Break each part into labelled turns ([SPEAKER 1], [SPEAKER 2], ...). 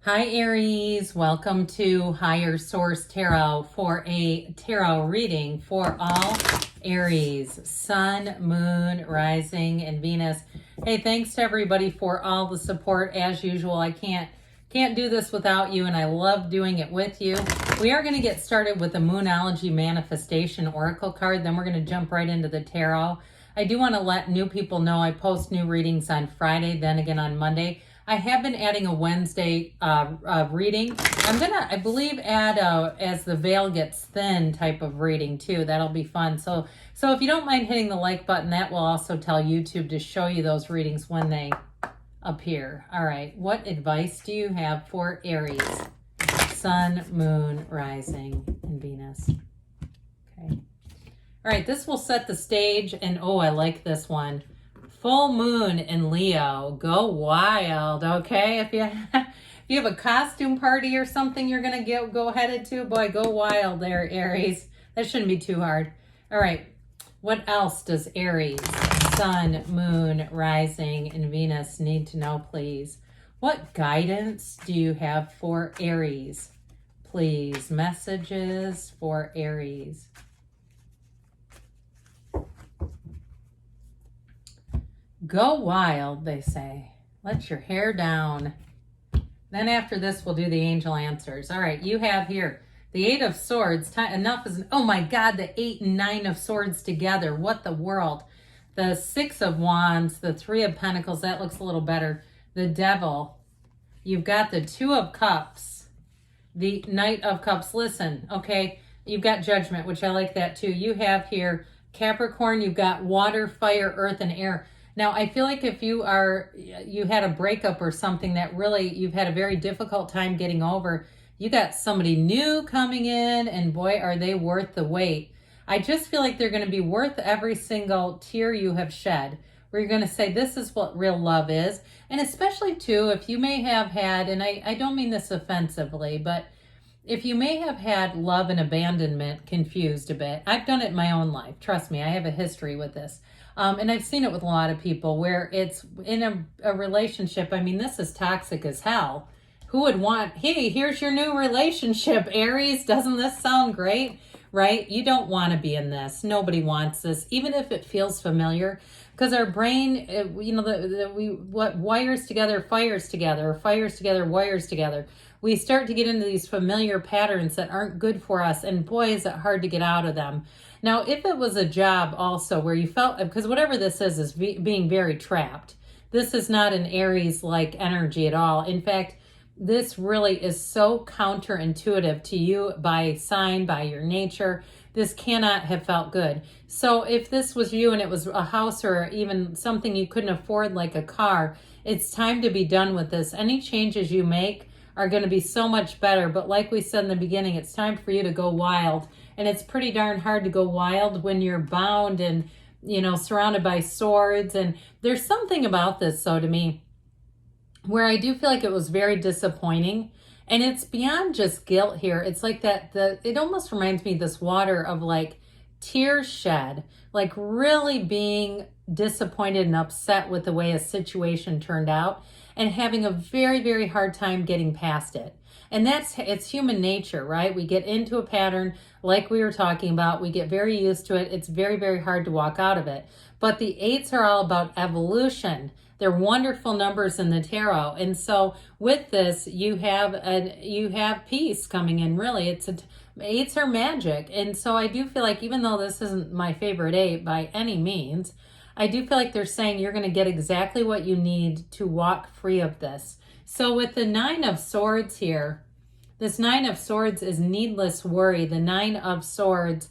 [SPEAKER 1] Hi Aries, welcome to Higher Source Tarot for a tarot reading for all Aries, Sun, Moon, Rising, and Venus. Hey, thanks to everybody for all the support as usual. I can't do this without you, and I love doing it with you. We are going to get started with the Moonology Manifestation Oracle card, then we're going to jump right into the tarot. I do want to let new people know I post new readings on Friday, then again on Monday. I have been adding a Wednesday reading. I'm gonna, I believe, add as the veil gets thin type of reading too. That'll be fun. So if you don't mind hitting the like button, that will also tell YouTube to show you those readings when they appear. All right, what advice do you have for Aries, Sun, Moon, Rising, and Venus? Okay. All right, this will set the stage, and oh, I like this one. Full moon in Leo, go wild, okay? If you have a costume party or something you're gonna go headed to, boy, go wild there, Aries. That shouldn't be too hard. All right, what else does Aries, Sun, Moon, Rising, and Venus need to know, please? What guidance do you have for Aries? Please, messages for Aries. Go wild, they say. Let your hair down. Then after this, we'll do the angel answers. All right, you have here the Eight of Swords. Enough is, oh my God, the 8 and 9 of Swords together. What the world? The 6 of Wands, the 3 of Pentacles. That looks a little better. The Devil. You've got the 2 of Cups. The Knight of Cups. Listen, okay, you've got Judgment, which I like that too. You have here Capricorn. You've got water, fire, earth, and air. Now, I feel like if you had a breakup or something that really you've had a very difficult time getting over, you got somebody new coming in, and boy, are they worth the wait. I just feel like they're going to be worth every single tear you have shed, where you're going to say, this is what real love is. And especially, too, if you may have had, and I don't mean this offensively, but if you may have had love and abandonment confused a bit. I've done it in my own life. Trust me, I have a history with this. And I've seen it with a lot of people where it's in a relationship. I mean, this is toxic as hell. Who would want, hey, here's your new relationship, Aries. Doesn't this sound great? Right? You don't want to be in this. Nobody wants this, even if it feels familiar. Because our brain, what wires together, fires together, or fires together, wires together. We start to get into these familiar patterns that aren't good for us. And boy, is it hard to get out of them. Now, if it was a job also where you felt, because whatever this is being very trapped. This is not an Aries-like energy at all. In fact, this really is so counterintuitive to you by sign, by your nature. This cannot have felt good. So if this was you and it was a house or even something you couldn't afford like a car, it's time to be done with this. Any changes you make are going to be so much better. But like we said in the beginning, it's time for you to go wild. And it's pretty darn hard to go wild when you're bound and, surrounded by swords. And there's something about this, so to me, where I do feel like it was very disappointing. And it's beyond just guilt here. It's like that, it almost reminds me of this water of like tears shed, like really being disappointed and upset with the way a situation turned out and having a very, very hard time getting past it. And it's human nature, right? We get into a pattern like we were talking about. We get very used to it. It's very, very hard to walk out of it. But the 8s are all about evolution. They're wonderful numbers in the tarot. And so with this, you have peace coming in, really. 8s are magic. And so I do feel like, even though this isn't my favorite 8 by any means, I do feel like they're saying you're going to get exactly what you need to walk free of this. So with the 9 of Swords here, this 9 of Swords is needless worry. The 9 of Swords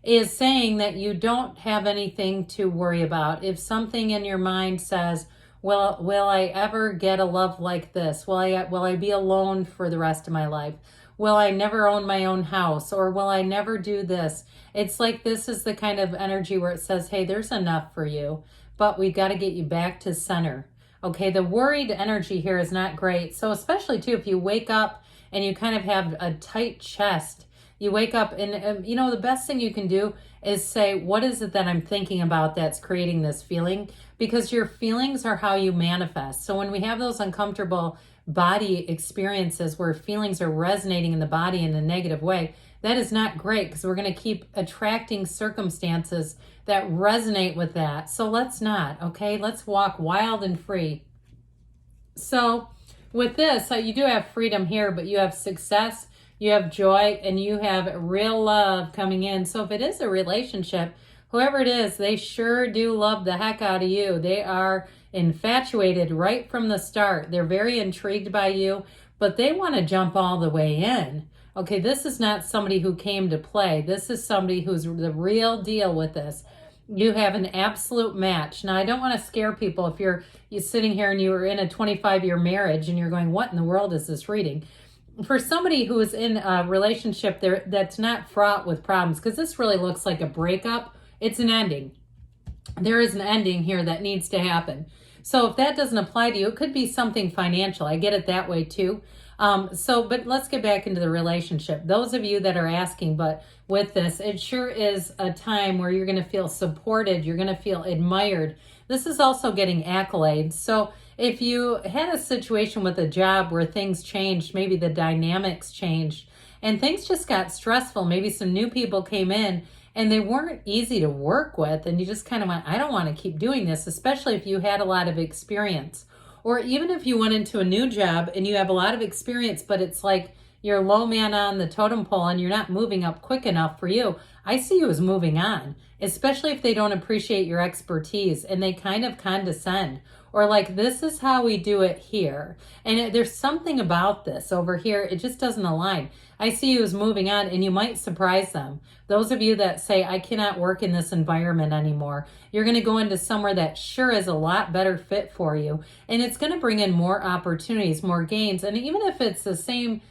[SPEAKER 1] is saying that you don't have anything to worry about. If something in your mind says, well, will I ever get a love like this? Will I be alone for the rest of my life? Will I never own my own house? Or will I never do this? It's like this is the kind of energy where it says, hey, there's enough for you, but we've got to get you back to center. Okay, the worried energy here is not great. So especially too, if you wake up and you kind of have a tight chest, you wake up and, the best thing you can do is say, what is it that I'm thinking about that's creating this feeling? Because your feelings are how you manifest. So when we have those uncomfortable body experiences where feelings are resonating in the body in a negative way, that is not great, because we're going to keep attracting circumstances that resonate with that. So let's not, okay? Let's walk wild and free. So with this, you do have freedom here, but you have success, you have joy, and you have real love coming in. So if it is a relationship, whoever it is, they sure do love the heck out of you. They are infatuated right from the start. They're very intrigued by you, but they want to jump all the way in. Okay, this is not somebody who came to play. This is somebody who's the real deal with this. You have an absolute match. Now, I don't want to scare people if you're sitting here and you were in a 25-year marriage and you're going, what in the world is this reading? For somebody who is in a relationship there that's not fraught with problems, because this really looks like a breakup, it's an ending. There is an ending here that needs to happen. So if that doesn't apply to you, it could be something financial. I get it that way too. But let's get back into the relationship. Those of you that are asking, but with this, it sure is a time where you're going to feel supported. You're going to feel admired. This is also getting accolades. So if you had a situation with a job where things changed, maybe the dynamics changed and things just got stressful, maybe some new people came in and they weren't easy to work with, and you just kind of went, I don't want to keep doing this, especially if you had a lot of experience. Or even if you went into a new job and you have a lot of experience, but it's like you're low man on the totem pole and you're not moving up quick enough for you, I see you as moving on, especially if they don't appreciate your expertise and they kind of condescend. Or like, this is how we do it here. And there's something about this over here. It just doesn't align. I see you as moving on, and you might surprise them. Those of you that say, I cannot work in this environment anymore, you're going to go into somewhere that sure is a lot better fit for you. And it's going to bring in more opportunities, more gains. And even if it's the same,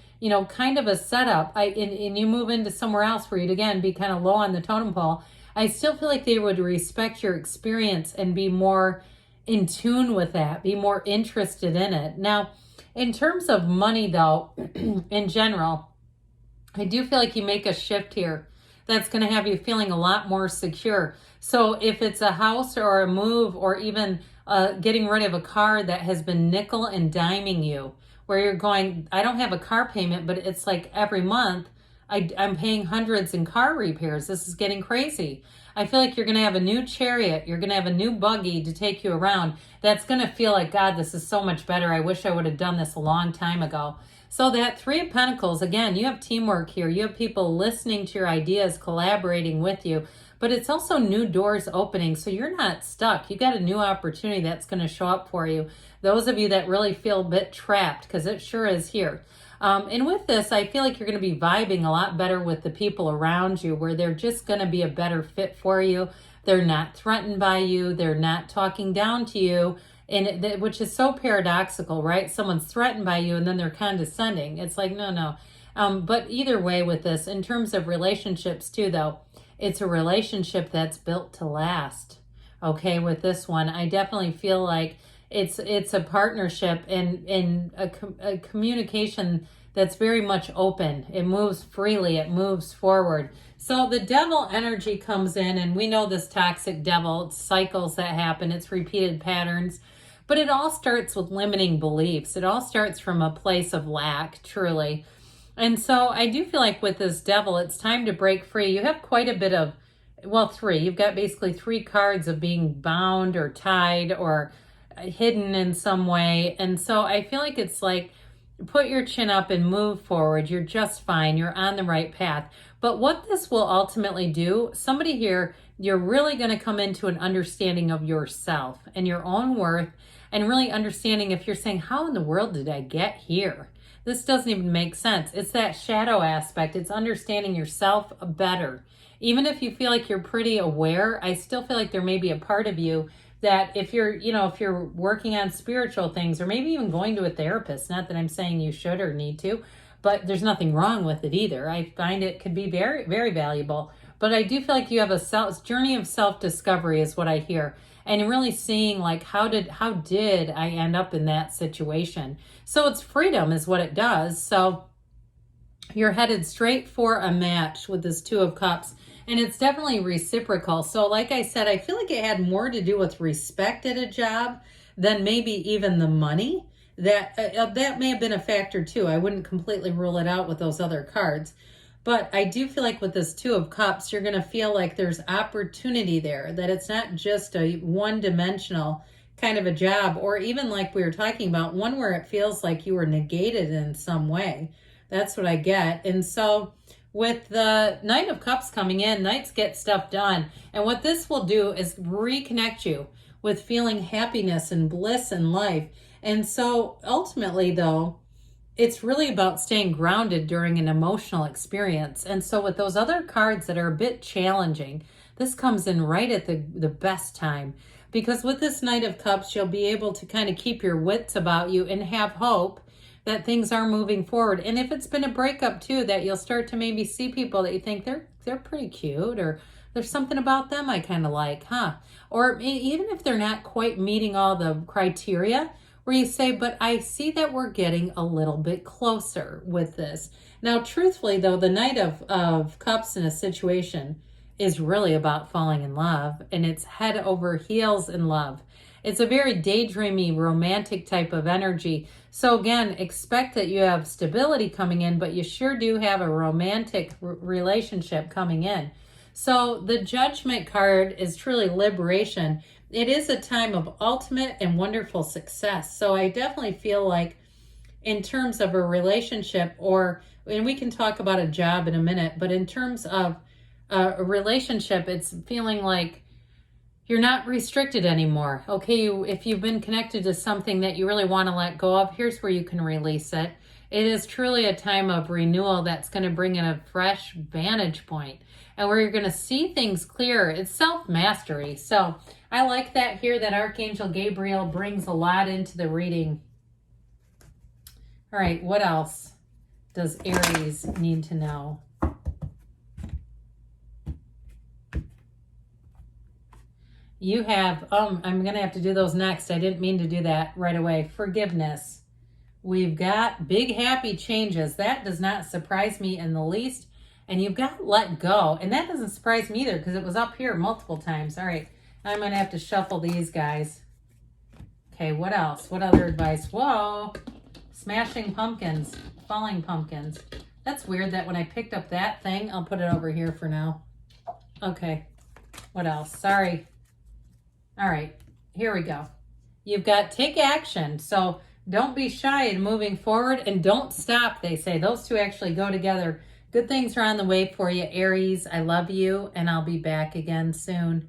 [SPEAKER 1] kind of a setup, and you move into somewhere else where you'd again be kind of low on the totem pole, I still feel like they would respect your experience and be more in tune with that, be more interested in it. Now, in terms of money though, in general, I do feel like you make a shift here that's going to have you feeling a lot more secure. So if it's a house or a move, or even getting rid of a car that has been nickel and diming you, where you're going, I don't have a car payment, but it's like every month I'm paying hundreds in car repairs. This is getting crazy. I feel like you're going to have a new chariot. You're going to have a new buggy to take you around. That's going to feel like, God, this is so much better. I wish I would have done this a long time ago. So that Three of Pentacles, again, you have teamwork here. You have people listening to your ideas, collaborating with you. But it's also new doors opening, so you're not stuck. You got a new opportunity that's going to show up for you. Those of you that really feel a bit trapped, because it sure is here. And with this, I feel like you're going to be vibing a lot better with the people around you, where they're just going to be a better fit for you. They're not threatened by you. They're not talking down to you, which is so paradoxical, right? Someone's threatened by you and then they're condescending. It's like, no. But either way with this, in terms of relationships too, though, it's a relationship that's built to last. Okay, with this one, I definitely feel like it's a partnership and a communication that's very much open. It moves freely. It moves forward. So the devil energy comes in, and we know this toxic devil, it's cycles that happen. It's repeated patterns. But it all starts with limiting beliefs. It all starts from a place of lack, truly. And so I do feel like with this devil, it's time to break free. You have quite a bit of, three. You've got basically 3 cards of being bound or tied or hidden in some way. And so I feel like it's like, put your chin up and move forward. You're just fine. You're on the right path. But what this will ultimately do, somebody here, you're really going to come into an understanding of yourself and your own worth, and really understanding if you're saying, how in the world did I get here? This doesn't even make sense. It's that shadow aspect. It's understanding yourself better. Even if you feel like you're pretty aware, I still feel like there may be a part of you that if you're working on spiritual things, or maybe even going to a therapist, not that I'm saying you should or need to, but there's nothing wrong with it either. I find it could be very, very valuable. But I do feel like you have a journey of self-discovery is what I hear. And really seeing like, how did I end up in that situation? So it's freedom is what it does. So you're headed straight for a match with this 2 of Cups. And it's definitely reciprocal. So like I said, I feel like it had more to do with respect at a job than maybe even the money. that may have been a factor too. I wouldn't completely rule it out with those other cards. But I do feel like with this Two of Cups, you're going to feel like there's opportunity there, that it's not just a one-dimensional kind of a job, or even like we were talking about, one where it feels like you were negated in some way. That's what I get. And so with the Knight of Cups coming in, Knights get stuff done. And what this will do is reconnect you with feeling happiness and bliss in life. And so ultimately, though, it's really about staying grounded during an emotional experience. And so with those other cards that are a bit challenging, this comes in right at the best time. Because with this Knight of Cups, you'll be able to kind of keep your wits about you and have hope that things are moving forward. And if it's been a breakup too, that you'll start to maybe see people that you think they're pretty cute, or there's something about them I kind of like, huh? Or even if they're not quite meeting all the criteria, where you say, but I see that we're getting a little bit closer with this. Now, truthfully, though, the Knight of Cups in a situation is really about falling in love, and it's head over heels in love. It's a very daydreamy, romantic type of energy. So again, expect that you have stability coming in, but you sure do have a romantic relationship coming in. So the Judgment card is truly liberation. It is a time of ultimate and wonderful success. So I definitely feel like in terms of a relationship, and we can talk about a job in a minute, but in terms of a relationship, it's feeling like you're not restricted anymore. Okay, if you've been connected to something that you really want to let go of, here's where you can release it. It is truly a time of renewal that's going to bring in a fresh vantage point, and where you're going to see things clearer. It's self-mastery. So I like that here, that Archangel Gabriel brings a lot into the reading. All right, what else does Aries need to know? You have, I'm going to have to do those next. I didn't mean to do that right away. Forgiveness. We've got big happy changes. That does not surprise me in the least. And you've got to let go. And that doesn't surprise me either, because it was up here multiple times. All right, I'm going to have to shuffle these guys. Okay, what else? What other advice? Whoa, smashing pumpkins, falling pumpkins. That's weird that when I picked up that thing, I'll put it over here for now. Okay, what else? Sorry. All right, here we go. You've got take action. So don't be shy in moving forward, and don't stop, they say. Those two actually go together. Good things are on the way for you, Aries. I love you, and I'll be back again soon.